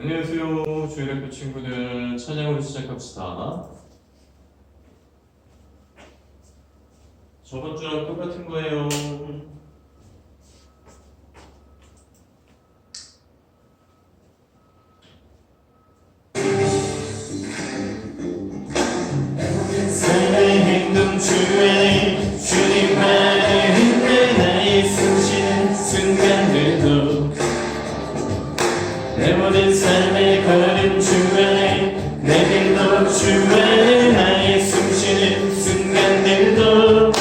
안녕하세요. 주일학교 친구들 찬양으로 시작합시다. 저번 주랑 똑같은 거예요. 삶의 행동 주에 주님만의 힘내 나의 숨쉬는 순간들도 내 모든 삶의 걸음 주 안에 내 길도 주 안에 나의 숨쉬는 순간들도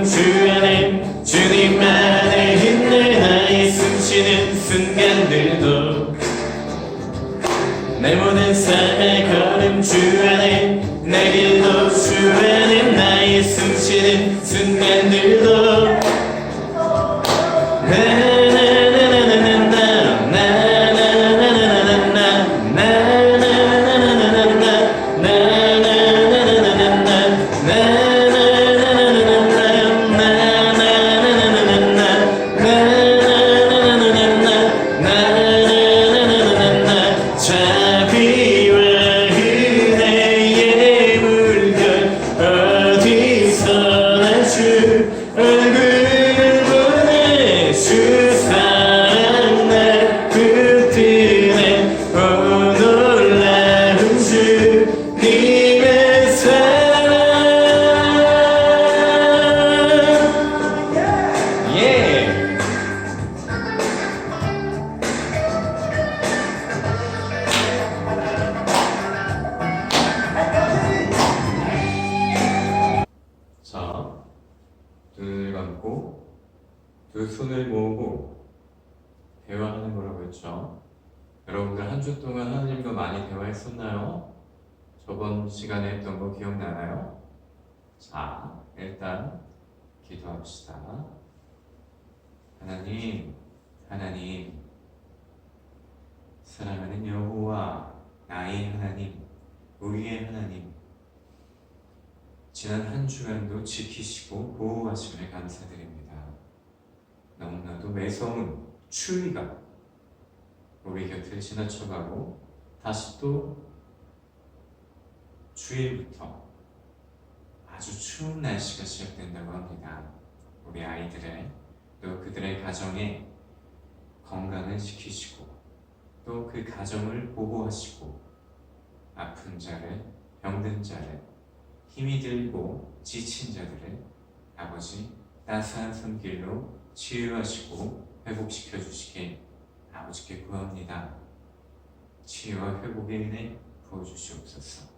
주 안에 주님만의 힘내 나의 숨쉬는 순간들도 내 모든 삶의 걸음 주 안에 내 길도 주 안에 나의 숨쉬는 순간들도 눈을 감고 두 손을 모으고 대화하는 거라고 했죠. 여러분들 한 주 동안 하나님과 많이 대화했었나요? 저번 시간에 했던 거 기억나나요? 자, 일단 기도합시다. 하나님, 사랑하는 여호와, 나의 하나님, 우리의 하나님, 지난 한 주간도 지키시고 보호하심을 감사드립니다. 너무나도 매서운 추위가 우리 곁을 지나쳐가고 다시 또 주일부터 아주 추운 날씨가 시작된다고 합니다. 우리 아이들의 또 그들의 가정의 건강을 지키시고 또 그 가정을 보호하시고 아픈 자를, 병든 자를, 힘이 들고 지친 자들을 아버지 따스한 손길로 치유하시고 회복시켜 주시길 아버지께 구합니다. 치유와 회복의 은혜 부어주시옵소서.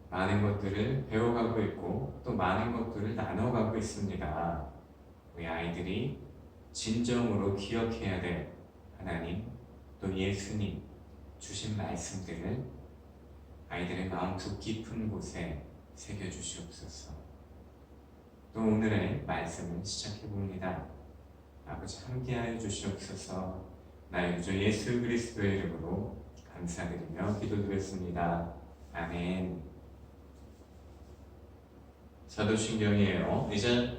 많은 것들을 배워가고 있고 또 많은 것들을 나눠가고 있습니다. 우리 아이들이 진정으로 기억해야 될 하나님 또 예수님 주신 말씀들을 아이들의 마음 깊은 곳에 새겨주시옵소서. 또 오늘의 말씀을 시작해봅니다. 아버지 함께하여 주시옵소서. 나의 구주 예수 그리스도의 이름으로 감사드리며 기도드렸습니다. 아멘. 사도신경이에요. 이제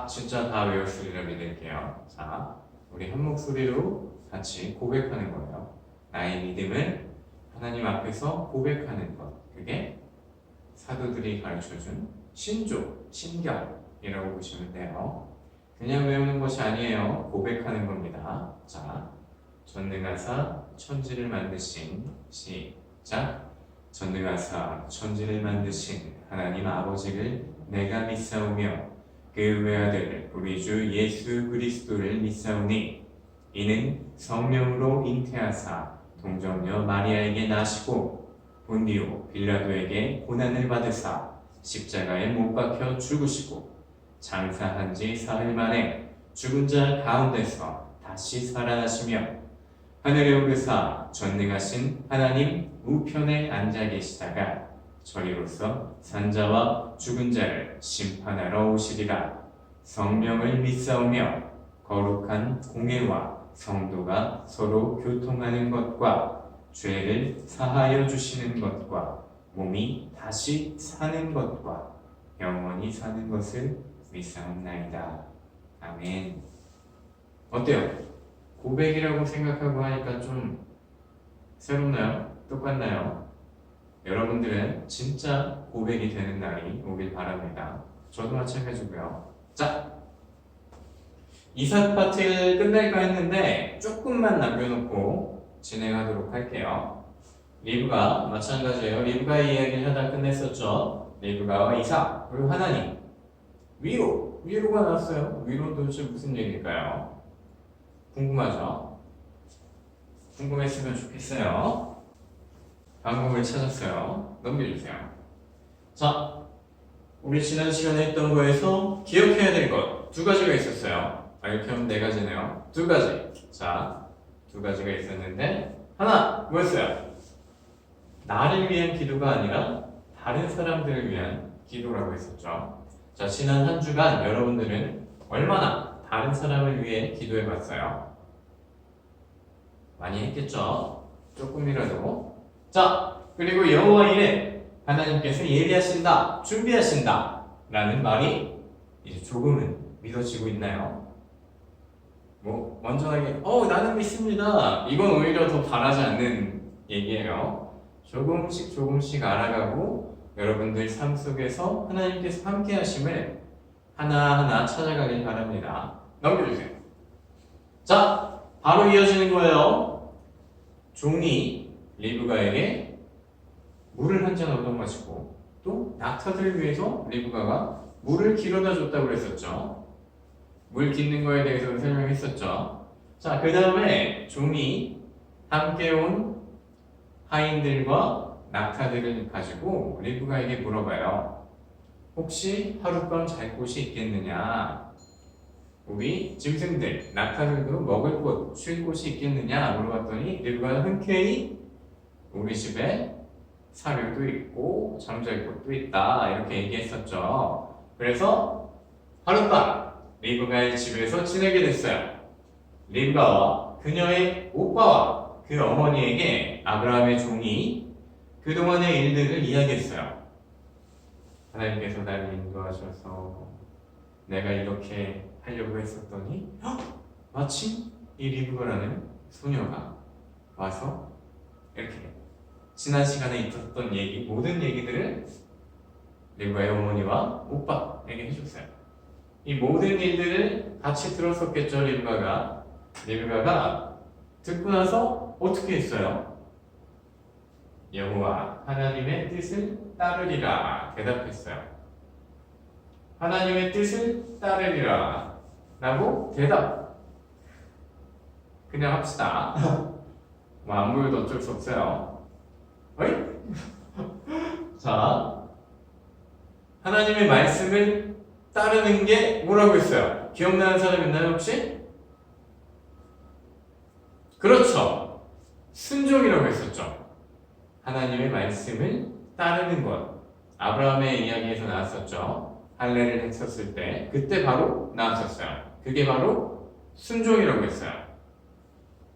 진짜 다 외웠으리라 믿을게요. 자, 우리 한 목소리로 같이 고백하는 거예요. 나의 믿음을 하나님 앞에서 고백하는 것, 그게 사도들이 가르쳐준 신조, 신결이라고 보시면 돼요. 그냥 외우는 것이 아니에요. 고백하는 겁니다. 자, 전능하사 천지를 만드신 자, 전능하사 천지를 만드신 하나님 아버지를 내가 믿사오며 그 외아들 우리 주 예수 그리스도를 믿사오니 이는 성령으로 잉태하사 동정녀 마리아에게 나시고 본디오 빌라도에게 고난을 받으사 십자가에 못 박혀 죽으시고 장사한 지 사흘 만에 죽은 자 가운데서 다시 살아나시며 하늘에 오르사 전능하신 하나님 우편에 앉아 계시다가 저리로서 산자와 죽은 자를 심판하러 오시리라. 성령을 믿사오며 거룩한 공회와 성도가 서로 교통하는 것과 죄를 사하여 주시는 것과 몸이 다시 사는 것과 영원히 사는 것을 믿사옵나이다. 아멘. 어때요? 고백이라고 생각하고 하니까 좀 새롭나요? 똑같나요? 여러분들은 진짜 고백이 되는 날이 오길 바랍니다. 저도 마찬가지고요. 자, 이사 파트를 끝낼까 했는데 조금만 남겨놓고 진행하도록 할게요. 리브가 마찬가지예요. 리브가의 이야기를 하다 끝냈었죠. 리브가와 이삭 그리고 하나님 위로가 나왔어요. 위로 도대체 무슨 얘기일까요? 궁금하죠? 궁금했으면 좋겠어요. 방법을 찾았어요. 넘겨주세요. 자, 우리 지난 시간에 했던 거에서 기억해야 될 것 두 가지가 있었어요. 이렇게 하면 네 가지네요. 두 가지. 자, 두 가지가 있었는데 하나 뭐였어요? 나를 위한 기도가 아니라 다른 사람들을 위한 기도라고 했었죠. 자, 지난 한 주간 여러분들은 얼마나 다른 사람을 위해 기도해 봤어요? 많이 했겠죠? 조금이라도. 자, 그리고 여호와 이래 하나님께서 예비하신다, 준비하신다 라는 말이 이제 조금은 믿어지고 있나요? 뭐 완전하게 나는 믿습니다. 이건 오히려 더 바라지 않는 얘기예요. 조금씩 알아가고 여러분들 삶 속에서 하나님께서 함께 하심을 하나하나 찾아가길 바랍니다. 넘겨주세요. 자, 바로 이어지는 거예요. 종이 리브가에게 물을 한 잔 얻어 마시고 또 낙타들을 위해서 리브가가 물을 길어다 줬다고 그랬었죠. 물 깃는 거에 대해서 설명했었죠. 자, 그 다음에 종이 함께 온 하인들과 낙타들을 가지고 리브가에게 물어봐요. 혹시 하룻밤 잘 곳이 있겠느냐? 우리 짐승들, 낙타들도 먹을 곳, 쉴 곳이 있겠느냐? 물어봤더니 리브가는 흔쾌히 우리 집에 사료도 있고 잠잘 곳도 있다 이렇게 얘기했었죠. 그래서 하룻밤 리브가의 집에서 지내게 됐어요. 리브가와 그녀의 오빠와 그 어머니에게 아브라함의 종이 그동안의 일들을 이야기했어요. 하나님께서 나를 인도하셔서 내가 이렇게 하려고 했었더니 마침 이 리브가라는 소녀가 와서 이렇게 지난 시간에 있었던 얘기, 모든 얘기들을 리브가의 어머니와 오빠에게 해줬어요. 이 모든 일들을 같이 들었었겠죠. 리브가가 듣고 나서 어떻게 했어요? 여호와 하나님의 뜻을 따르리라 대답했어요. 하나님의 뜻을 따르리라 라고 대답. 그냥 합시다. 뭐 안 보여도 어쩔 수 없어요. 어이? 자, 하나님의 말씀을 따르는 게 뭐라고 했어요? 기억나는 사람 있나요 혹시? 그렇죠. 순종이라고 했었죠. 하나님의 말씀을 따르는 것. 아브라함의 이야기에서 나왔었죠. 할례를 했었을 때 그때 바로 나왔었어요. 그게 바로 순종이라고 했어요.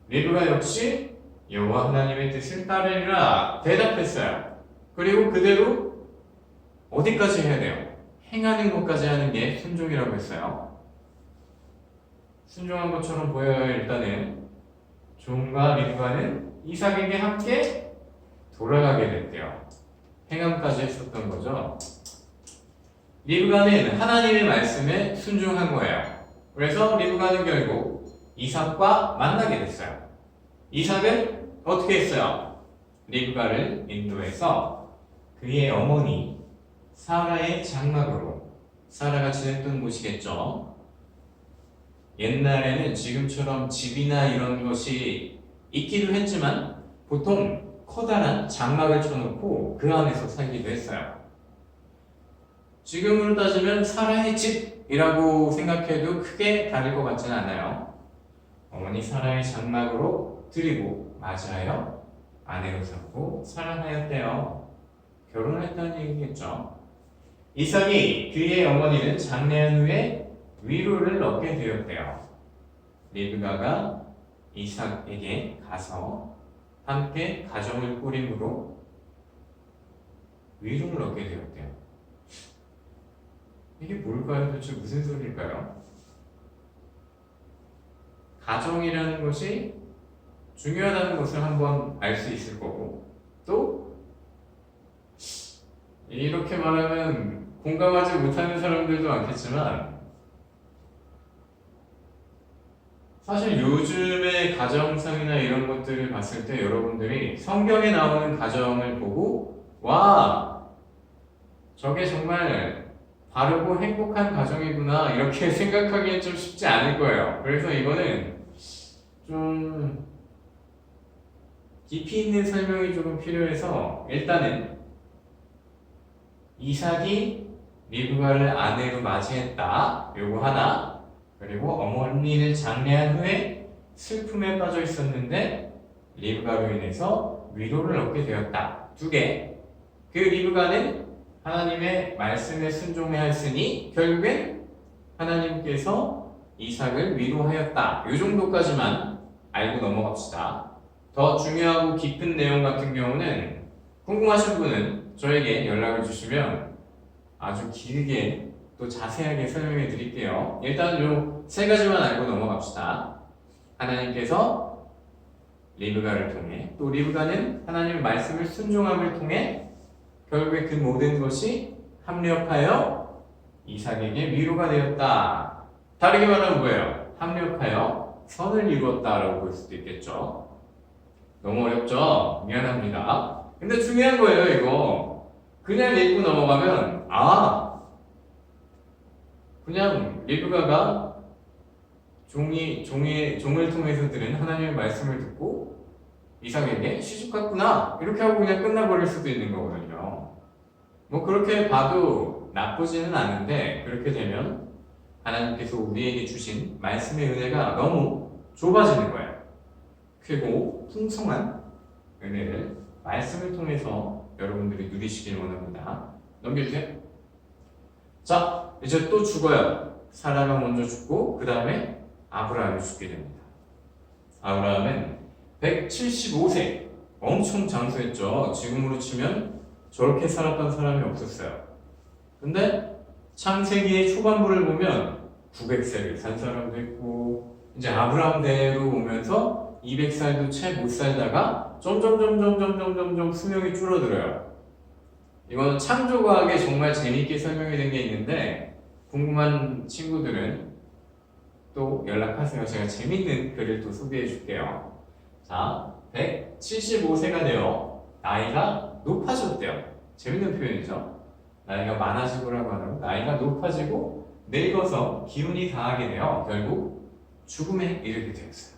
리브가 역시 여호와 하나님의 뜻을 따르리라 대답했어요. 그리고 그대로 어디까지 해야 돼요? 행하는 것까지 하는 게 순종이라고 했어요. 순종한 것처럼 보여요. 일단은 종과 리브가는 이삭에게 함께 돌아가게 됐대요. 행함까지 했었던 거죠. 리브가는 하나님의 말씀에 순종한 거예요. 그래서 리브가는 결국 이삭과 만나게 됐어요. 이삭은 어떻게 했어요? 리브가를 인도해서 그의 어머니 사라의 장막으로, 사라가 지냈던 곳이겠죠. 옛날에는 지금처럼 집이나 이런 것이 있기도 했지만 보통 커다란 장막을 쳐놓고 그 안에서 살기도 했어요. 지금으로 따지면 사라의 집이라고 생각해도 크게 다를 것 같지는 않아요. 어머니 사라의 장막으로 들이고 맞이하여 아내로 삼고 사랑하였대요. 결혼을 했다는 얘기겠죠. 이삭이 그의 어머니는 장례한 후에 위로를 얻게 되었대요. 리브가가 이삭에게 가서 함께 가정을 꾸림으로 위로를 얻게 되었대요. 이게 뭘까요? 도대체 무슨 소리일까요? 가정이라는 것이 중요하다는 것을 한번 알 수 있을 거고, 또 이렇게 말하면 공감하지 못하는 사람들도 많겠지만 사실 요즘의 가정상이나 이런 것들을 봤을 때 여러분들이 성경에 나오는 가정을 보고 와, 저게 정말 바르고 행복한 가정이구나 이렇게 생각하기엔 좀 쉽지 않을 거예요. 그래서 이거는 좀 깊이 있는 설명이 조금 필요해서 일단은 이삭이 리브가를 아내로 맞이했다, 요거 하나, 그리고 어머니를 장례한 후에 슬픔에 빠져 있었는데 리브가로 인해서 위로를 얻게 되었다, 두 개. 그 리브가는 하나님의 말씀에 순종하였으니 결국엔 하나님께서 이삭을 위로하였다, 요 정도까지만 알고 넘어갑시다. 더 중요하고 깊은 내용 같은 경우는 궁금하신 분은 저에게 연락을 주시면 아주 길게 또 자세하게 설명해 드릴게요. 일단 요 세 가지만 알고 넘어갑시다. 하나님께서 리브가를 통해, 또 리브가는 하나님의 말씀을 순종함을 통해 결국에 그 모든 것이 합력하여 이삭에게 위로가 되었다. 다르게 말하면 뭐예요? 합력하여 선을 이루었다라고 볼 수도 있겠죠. 너무 어렵죠? 미안합니다. 근데 중요한 거예요, 이거. 그냥 읽고 넘어가면, 그냥 리브가가 종을 통해서 들은 하나님의 말씀을 듣고 이삭에게 시집 갔구나, 이렇게 하고 그냥 끝나버릴 수도 있는 거거든요. 뭐 그렇게 봐도 나쁘지는 않은데, 그렇게 되면 하나님께서 우리에게 주신 말씀의 은혜가 너무 좁아지는 거예요. 크고 풍성한 은혜를 말씀을 통해서 여러분들이 누리시길 원합니다. 넘겨주세요. 자, 이제 또 죽어요. 사라가 먼저 죽고 그 다음에 아브라함이 죽게 됩니다. 아브라함은 175세, 엄청 장수했죠. 지금으로 치면 저렇게 살았던 사람이 없었어요. 근데 창세기의 초반부를 보면 900세를 산 사람도 있고, 이제 아브라함 대로 오면서 200살도 채 못 살다가 점점 수명이 줄어들어요. 이건 창조과학에 정말 재미있게 설명이 된 게 있는데 궁금한 친구들은 또 연락하세요. 제가 재밌는 글을 또 소개해 줄게요. 자, 175세가 되어 나이가 높아졌대요. 재밌는 표현이죠. 나이가 많아지고라고 하면 나이가 높아지고 늙어서 기운이 다하게 되어 결국 죽음에 이르게 되었어요.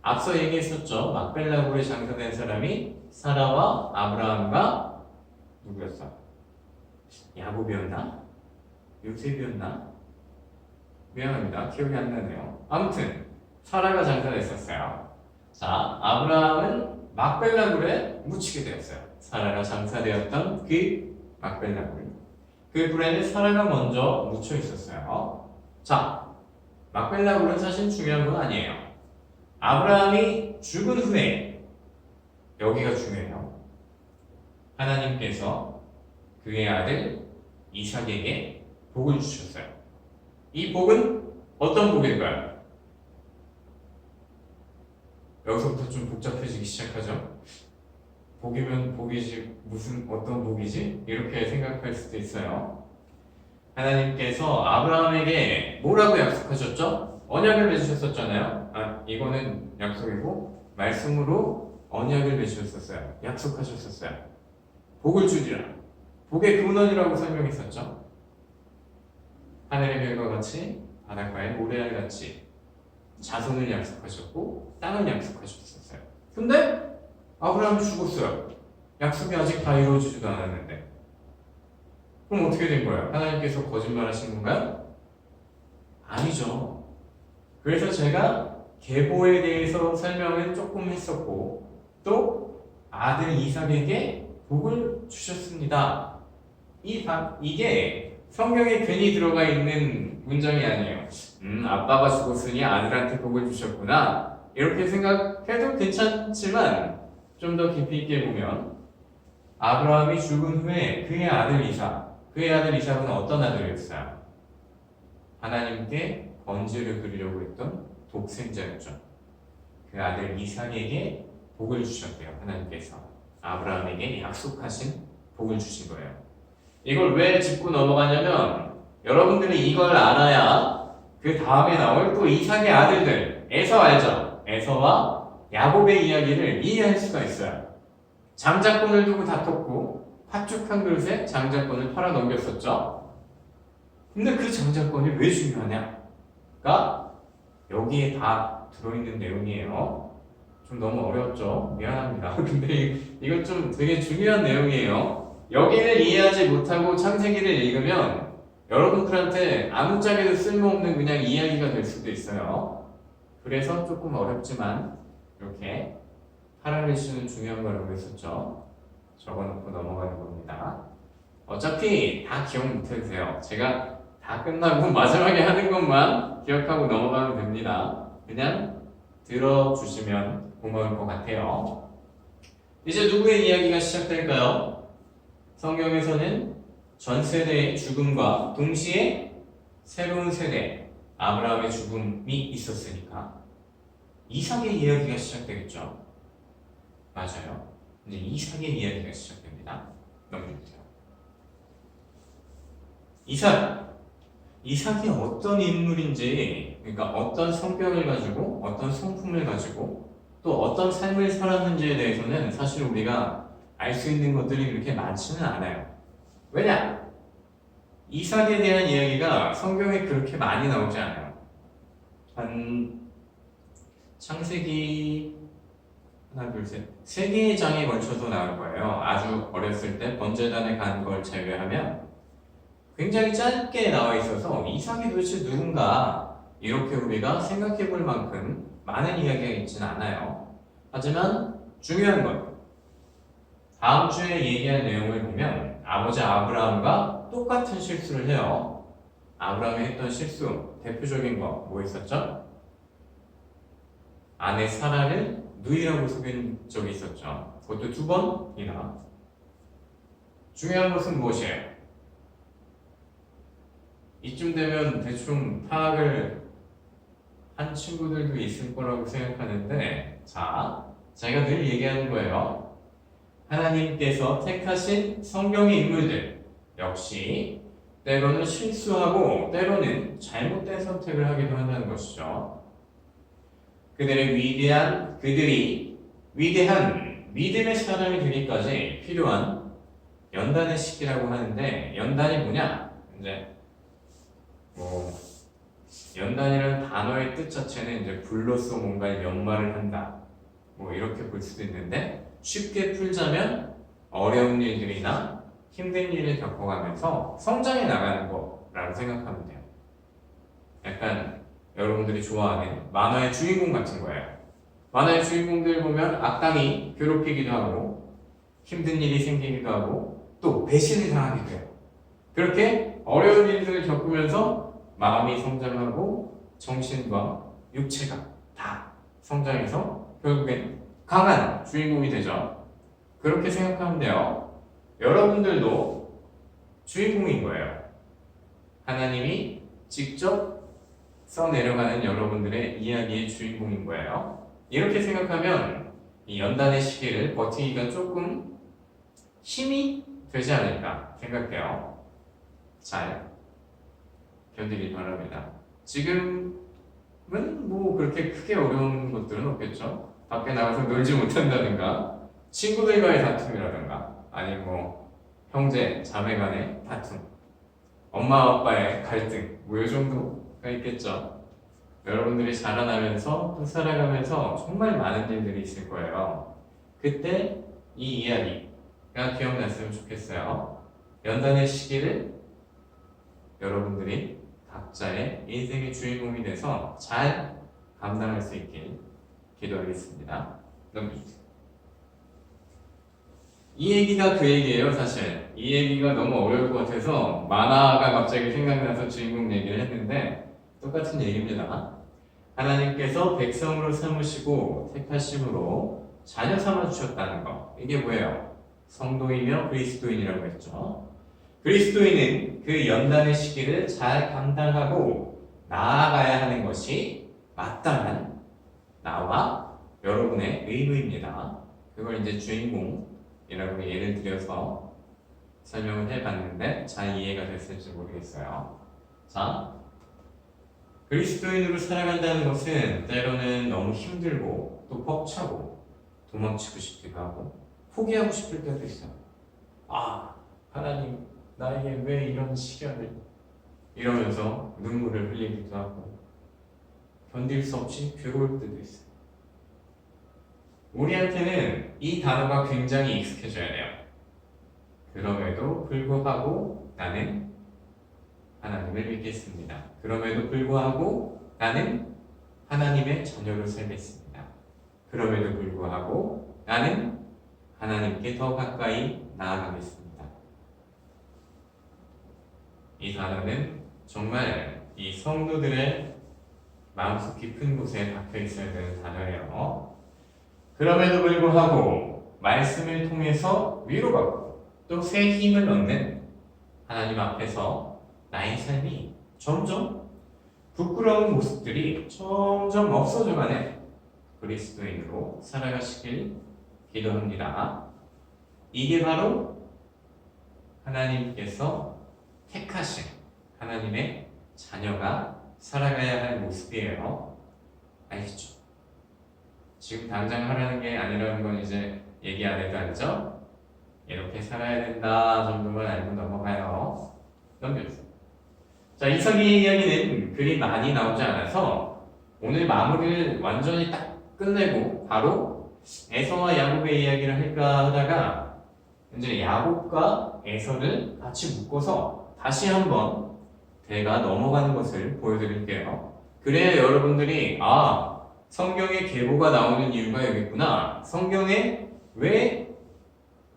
앞서 얘기했었죠. 막벨라굴에 장사된 사람이 사라와 아브라함과 누구였어? 야곱이었나? 요셉이었나? 미안합니다. 기억이 안 나네요. 아무튼 사라가 장사됐었어요. 자, 아브라함은 막벨라굴에 묻히게 되었어요. 사라가 장사되었던 그 막벨라굴. 그 굴에는 사라가 먼저 묻혀 있었어요. 자, 막벨라굴은 사실 중요한 건 아니에요. 아브라함이 죽은 후에, 여기가 중요해요. 하나님께서 그의 아들 이삭에게 복을 주셨어요. 이 복은 어떤 복일까요? 여기서부터 좀 복잡해지기 시작하죠. 복이면 복이지 무슨 어떤 복이지? 이렇게 생각할 수도 있어요. 하나님께서 아브라함에게 뭐라고 약속하셨죠? 언약을 해주셨었잖아요. 이거는 약속이고 말씀으로 언약을 맺으셨었어요. 약속하셨었어요. 복을 주리라. 복의 근원이라고 설명했었죠. 하늘의 별과 같이 바닷가의 모래알 같이 자손을 약속하셨고 땅을 약속하셨었어요. 근데 아브라함이 죽었어요. 약속이 아직 다 이루어지지도 않았는데. 그럼 어떻게 된 거예요? 하나님께서 거짓말하신 건가요? 아니죠. 그래서 제가 계보에 대해서 설명을 조금 했었고 또 아들 이삭에게 복을 주셨습니다. 이게 성경에 괜히 들어가 있는 문장이 아니에요. 아빠가 죽었으니 아들한테 복을 주셨구나. 이렇게 생각해도 괜찮지만 좀 더 깊이 있게 보면 아브라함이 죽은 후에 그의 아들 이삭은 어떤 아들이었어요? 하나님께 번제를 드리려고 했던 독생자였죠. 그 아들 이삭에게 복을 주셨대요. 하나님께서 아브라함에게 약속하신 복을 주신 거예요. 이걸 왜 짚고 넘어가냐면 여러분들이 이걸 알아야 그 다음에 나올 또 이삭의 아들들 에서 알죠? 에서와 야곱의 이야기를 이해할 수가 있어요. 장자권을 두고 다퉜고 팥죽한 그릇에 장자권을 팔아 넘겼었죠. 근데 그 장자권이 왜 중요하냐가 여기에 다 들어있는 내용이에요. 좀 너무 어렵죠? 미안합니다. 근데 이건 좀 되게 중요한 내용이에요. 여기를 이해하지 못하고 창세기를 읽으면 여러분들한테 아무짝에도 쓸모없는 그냥 이야기가 될 수도 있어요. 그래서 조금 어렵지만 이렇게 파라리시는 중요한 거라고 했었죠. 적어놓고 넘어가는 겁니다. 어차피 다 기억 못해주세요. 제가 다 끝나고 마지막에 하는 것만 기억하고 넘어가면 됩니다. 그냥 들어주시면 고마울 것 같아요. 이제 누구의 이야기가 시작될까요? 성경에서는 전 세대의 죽음과 동시에 새로운 세대 아브라함의 죽음이 있었으니까 이삭의 이야기가 시작되겠죠. 맞아요. 이제 이삭의 이야기가 시작됩니다. 넘겨주세요. 이삭이 어떤 인물인지, 그러니까 어떤 성격을 가지고, 어떤 성품을 가지고, 또 어떤 삶을 살았는지에 대해서는 사실 우리가 알 수 있는 것들이 그렇게 많지는 않아요. 왜냐? 이삭에 대한 이야기가 성경에 그렇게 많이 나오지 않아요. 한 창세기 하나, 둘, 셋, 세 개의 장에 걸쳐서 나올 거예요. 아주 어렸을 때 번제단에 간 걸 제외하면 굉장히 짧게 나와 있어서 이삭이 도대체 누군가 이렇게 우리가 생각해 볼 만큼 많은 이야기가 있지는 않아요. 하지만 중요한 건 다음 주에 얘기할 내용을 보면 아버지 아브라함과 똑같은 실수를 해요. 아브라함이 했던 실수, 대표적인 거 뭐 있었죠? 아내 사라를 누이라고 속인 적이 있었죠. 그것도 2번이나. 중요한 것은 무엇이에요? 이쯤 되면 대충 파악을 한 친구들도 있을 거라고 생각하는데, 자, 제가 늘 얘기하는 거예요. 하나님께서 택하신 성경의 인물들 역시 때로는 실수하고 때로는 잘못된 선택을 하기도 한다는 것이죠. 그들이 위대한 믿음의 사람이 되기까지 필요한 연단의 시기라고 하는데, 연단이 뭐냐? 이제 연단이라는 단어의 뜻 자체는 이제 불로써 뭔가를 연말을 한다. 이렇게 볼 수도 있는데, 쉽게 풀자면 어려운 일들이나 힘든 일을 겪어가면서 성장해 나가는 거라고 생각하면 돼요. 약간 여러분들이 좋아하는 만화의 주인공 같은 거예요. 만화의 주인공들 보면 악당이 괴롭히기도 하고 힘든 일이 생기기도 하고 또 배신을 당하기도 해요. 그렇게 어려운 일들을 겪으면서 마음이 성장하고 정신과 육체가 다 성장해서 결국엔 강한 주인공이 되죠. 그렇게 생각하면 돼요. 여러분들도 주인공인 거예요. 하나님이 직접 써내려가는 여러분들의 이야기의 주인공인 거예요. 이렇게 생각하면 이 연단의 시기를 버티기가 조금 힘이 되지 않을까 생각해요. 잘 견디길 바랍니다. 지금은 그렇게 크게 어려운 것들은 없겠죠. 밖에 나가서 놀지 못한다든가 친구들과의 다툼이라든가 아니면 뭐 형제, 자매 간의 다툼, 엄마 아빠의 갈등 뭐 이 정도가 있겠죠. 여러분들이 자라나면서 또 살아가면서 정말 많은 일들이 있을 거예요. 그때 이 이야기가 기억났으면 좋겠어요. 연단의 시기를 여러분들이 각자의 인생의 주인공이 돼서 잘 감당할 수 있길 기도하겠습니다. 넘겨주세요. 이 얘기가 그 얘기예요, 사실. 이 얘기가 너무 어려울 것 같아서 만화가 갑자기 생각나서 주인공 얘기를 했는데 똑같은 얘기입니다. 하나님께서 백성으로 삼으시고 택하심으로 자녀 삼아 주셨다는 거. 이게 뭐예요? 성도이며 그리스도인이라고 했죠. 그리스도인은 그 연단의 시기를 잘 감당하고 나아가야 하는 것이 마땅한 나와 여러분의 의무입니다. 그걸 이제 주인공이라고 예를 들여서 설명을 해봤는데 잘 이해가 됐을지 모르겠어요. 자, 그리스도인으로 살아간다는 것은 때로는 너무 힘들고 또 벅차고 도망치고 싶기도 하고 포기하고 싶을 때도 있어요. 아, 하나님 나에게 왜 이런 시련을 이러면서 눈물을 흘리기도 하고 견딜 수 없이 괴로울 때도 있어요. 우리한테는 이 단어가 굉장히 익숙해져야 돼요. 그럼에도 불구하고 나는 하나님을 믿겠습니다. 그럼에도 불구하고 나는 하나님의 자녀로 살겠습니다. 그럼에도 불구하고 나는 하나님께 더 가까이 나아가겠습니다. 이 단어는 정말 이 성도들의 마음속 깊은 곳에 박혀 있어야 되는 단어예요. 그럼에도 불구하고 말씀을 통해서 위로받고 또 새 힘을 얻는 하나님 앞에서 나의 삶이 점점 부끄러운 모습들이 점점 없어져가는 그리스도인으로 살아가시길 기도합니다. 이게 바로 하나님께서 택하신 하나님의 자녀가 살아가야 할 모습이에요. 아시죠? 지금 당장 하라는 게 아니라는 건 이제 얘기 안 해도 알죠? 이렇게 살아야 된다 정도만 알고 넘어가요. 넘겨주세요. 자, 이삭의 이야기는 글이 많이 나오지 않아서 오늘 마무리를 완전히 딱 끝내고 바로 에서와 야곱의 이야기를 할까 하다가 이제 야곱과 에서를 같이 묶어서 다시 한번 대가 넘어가는 것을 보여드릴게요. 그래야 여러분들이 성경에 계보가 나오는 이유가 여기 있구나. 성경에 왜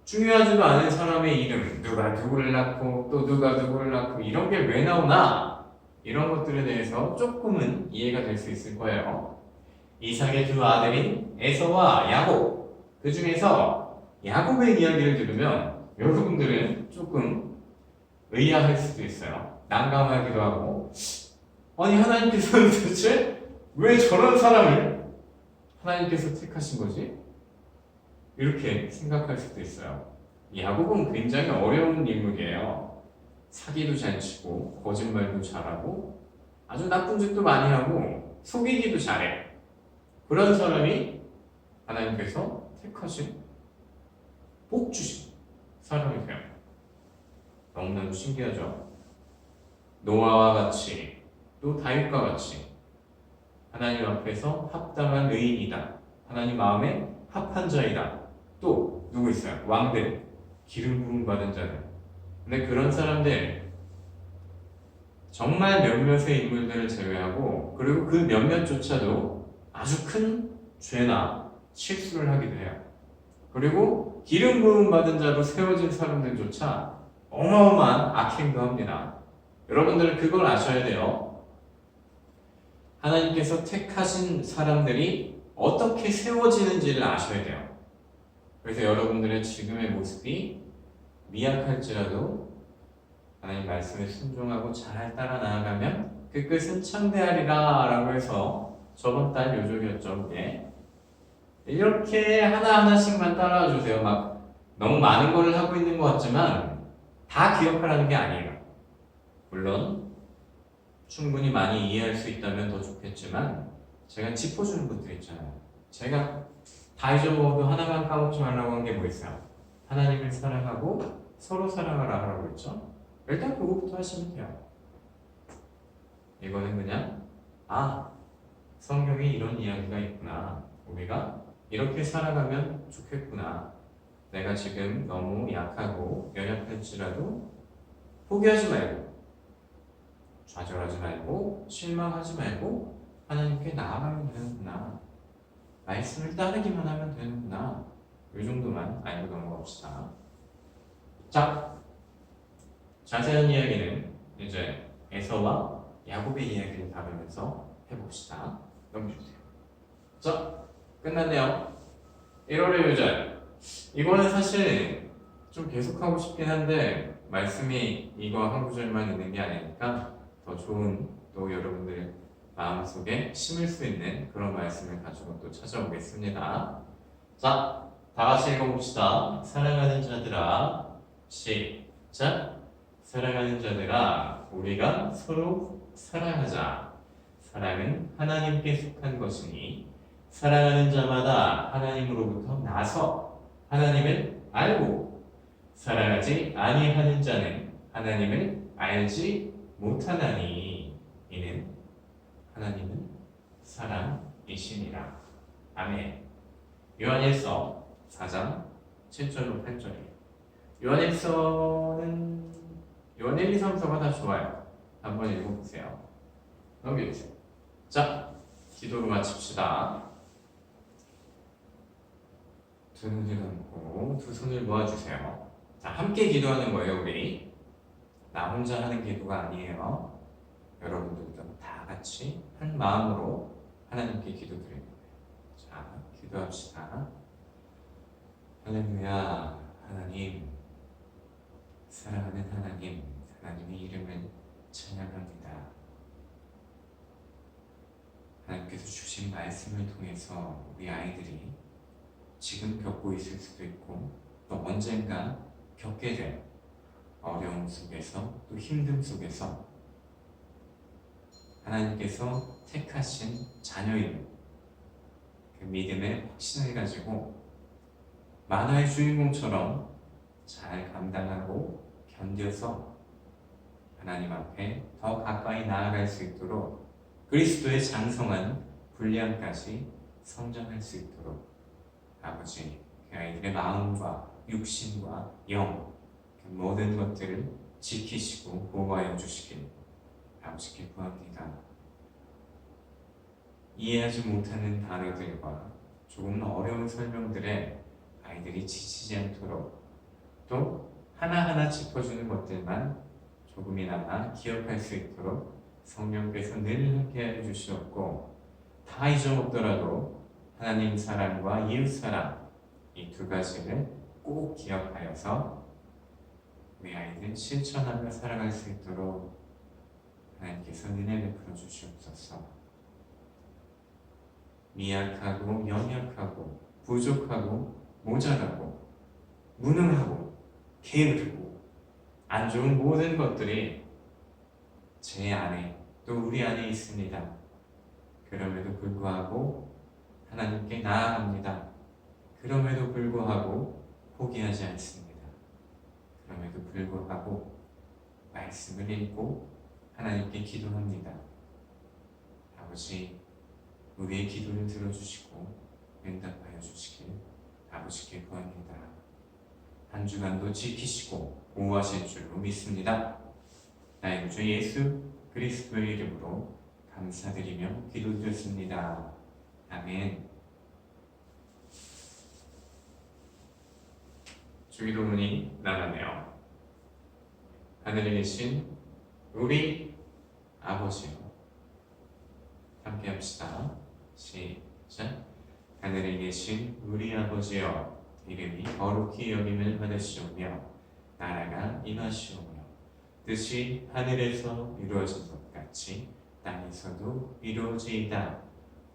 중요하지도 않은 사람의 이름, 누가 누구를 낳고 또 누가 누구를 낳고 이런 게 왜 나오나? 이런 것들에 대해서 조금은 이해가 될 수 있을 거예요. 이삭의 두 아들인 에서와 야곱, 그 중에서 야곱의 이야기를 들으면 여러분들은 조금 의아할 수도 있어요. 난감하기도 하고, 아니 하나님께서는 도대체 왜 저런 사람을 하나님께서 택하신 거지? 이렇게 생각할 수도 있어요. 야곱은 굉장히 어려운 인물이에요. 사기도 잘 치고 거짓말도 잘하고 아주 나쁜 짓도 많이 하고 속이기도 잘해. 그런 사람이 하나님께서 택하신 복 주신 사람이 돼요. 너무나도 신기하죠? 노아와 같이 또 다윗과 같이 하나님 앞에서 합당한 의인이다. 하나님 마음에 합한 자이다. 또 누구 있어요? 왕들, 기름 부음 받은 자들. 근데 그런 사람들 정말 몇몇의 인물들을 제외하고 그리고 그 몇몇조차도 아주 큰 죄나 실수를 하기도 해요. 그리고 기름 부음 받은 자로 세워진 사람들조차 어마어마한 악행도 합니다. 여러분들은 그걸 아셔야 돼요. 하나님께서 택하신 사람들이 어떻게 세워지는지를 아셔야 돼요. 그래서 여러분들의 지금의 모습이 미약할지라도 하나님 말씀에 순종하고 잘 따라 나아가면 그 끝은 창대하리라 라고 해서 저번 달 요족이었죠. 그게. 이렇게 하나하나씩만 따라와 주세요. 막 너무 많은 걸 하고 있는 것 같지만 다 기억하라는 게 아니에요. 물론 충분히 많이 이해할 수 있다면 더 좋겠지만 제가 짚어주는 것들 있잖아요. 제가 다 잊어먹어도 하나만 까먹지 말라고 한 게 뭐 있어요? 하나님을 사랑하고 서로 사랑하라 하라고 했죠? 일단 그거부터 하시면 돼요. 이거는 그냥 성경에 이런 이야기가 있구나. 우리가 이렇게 살아가면 좋겠구나. 내가 지금 너무 약하고 연약할지라도 포기하지 말고 좌절하지 말고 실망하지 말고 하나님께 나아가면 되는구나. 말씀을 따르기만 하면 되는구나. 이 정도만 알고 넘어갑시다. 자, 자세한 이야기는 이제 에서와 야곱의 이야기를 다루면서 해봅시다. 넘겨주세요. 자, 끝났네요. 1월의 요절. 이거는 사실 좀 계속하고 싶긴 한데 말씀이 이거 한 구절만 있는 게 아니니까 더 좋은 또 여러분들 마음속에 심을 수 있는 그런 말씀을 가지고 또 찾아오겠습니다. 자, 다 같이 읽어봅시다. 사랑하는 자들아, 시작. 사랑하는 자들아, 우리가 서로 사랑하자. 사랑은 하나님께 속한 것이니 사랑하는 자마다 하나님으로부터 나서 하나님을 알고 사랑하지 아니하는 자는 하나님을 알지 못하나니 이는 하나님은 사랑이시니라. 아멘. 요한일서 4장 7절로 8절이에요. 요한일서는 요한 1, 2, 3, 4가 다 좋아요. 한번 읽어보세요. 넘겨주세요. 자, 기도로 마칩시다. 두 눈을 감고 두 손을 모아주세요. 자, 함께 기도하는 거예요, 우리. 나 혼자 하는 기도가 아니에요. 여러분들도 다 같이 한 마음으로 하나님께 기도드리는 거예요. 자, 기도합시다. 할렐루야, 하나님, 사랑하는 하나님, 하나님의 이름을 찬양합니다. 하나님께서 주신 말씀을 통해서 우리 아이들이 지금 겪고 있을 수도 있고 또 언젠가 겪게 될 어려움 속에서 또 힘듦 속에서 하나님께서 택하신 자녀인 그 믿음의 확신을 가지고 만화의 주인공처럼 잘 감당하고 견뎌서 하나님 앞에 더 가까이 나아갈 수 있도록 그리스도의 장성한 분량까지 성장할 수 있도록 아버지, 그 아이들의 마음과 육신과 영, 그 모든 것들을 지키시고 보호하여 주시길 아버지께 구합니다. 이해하지 못하는 단어들과 조금 어려운 설명들에 아이들이 지치지 않도록 또 하나하나 짚어주는 것들만 조금이나마 기억할 수 있도록 성령께서 늘 함께하여 주시옵고 다 잊어먹더라도 하나님 사랑과 이웃 사랑 이 두 가지를 꼭 기억하여서 우리 아이들 실천하며 살아갈 수 있도록 하나님께서 은혜 베풀어 주시옵소서. 미약하고 연약하고 부족하고 모자라고 무능하고 게으르고 안 좋은 모든 것들이 제 안에 또 우리 안에 있습니다. 그럼에도 불구하고 하나님께 나아갑니다. 그럼에도 불구하고 포기하지 않습니다. 그럼에도 불구하고 말씀을 읽고 하나님께 기도합니다. 아버지, 우리의 기도를 들어주시고 응답하여 주시길 아버지께 구합니다. 한 주간도 지키시고 보호하실 줄로 믿습니다. 나의 주 예수 그리스도의 이름으로 감사드리며 기도드렸습니다. 아멘. 주기도문이 나가네요. 하늘에 계신 우리 아버지요. 함께 합시다. 시작. 하늘에 계신 우리 아버지여, 이름이 거룩히 여김을 받으시오며 나라가 임하시오며 뜻이 하늘에서 이루어진 것 같이 땅에서도 이루어지이다.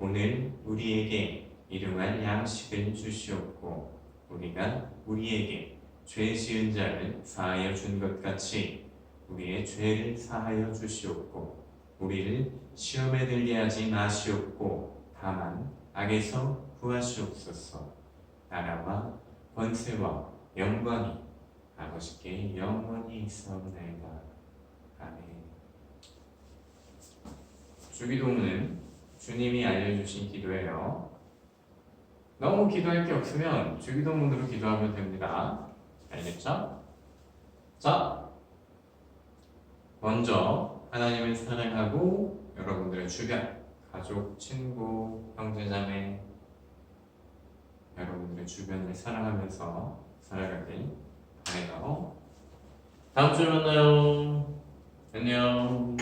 오늘 우리에게 일용할 양식을 주시옵고 우리가 우리에게 죄 지은 자를 사하여 준 것 같이 우리의 죄를 사하여 주시옵고 우리를 시험에 들게 하지 마시옵고 다만 악에서 구하시옵소서. 나라와 권세와 영광이 아버지께 영원히 있사옵나이다. 아멘. 주기도문은 주님이 알려주신 기도예요. 너무 기도할 게 없으면 주기도문으로 기도하면 됩니다. 알겠죠? 자, 먼저 하나님을 사랑하고 여러분들의 주변, 가족, 친구, 형제자매, 여러분들의 주변을 사랑하면서 살아가길 바라요. 다음 주에 만나요. 안녕.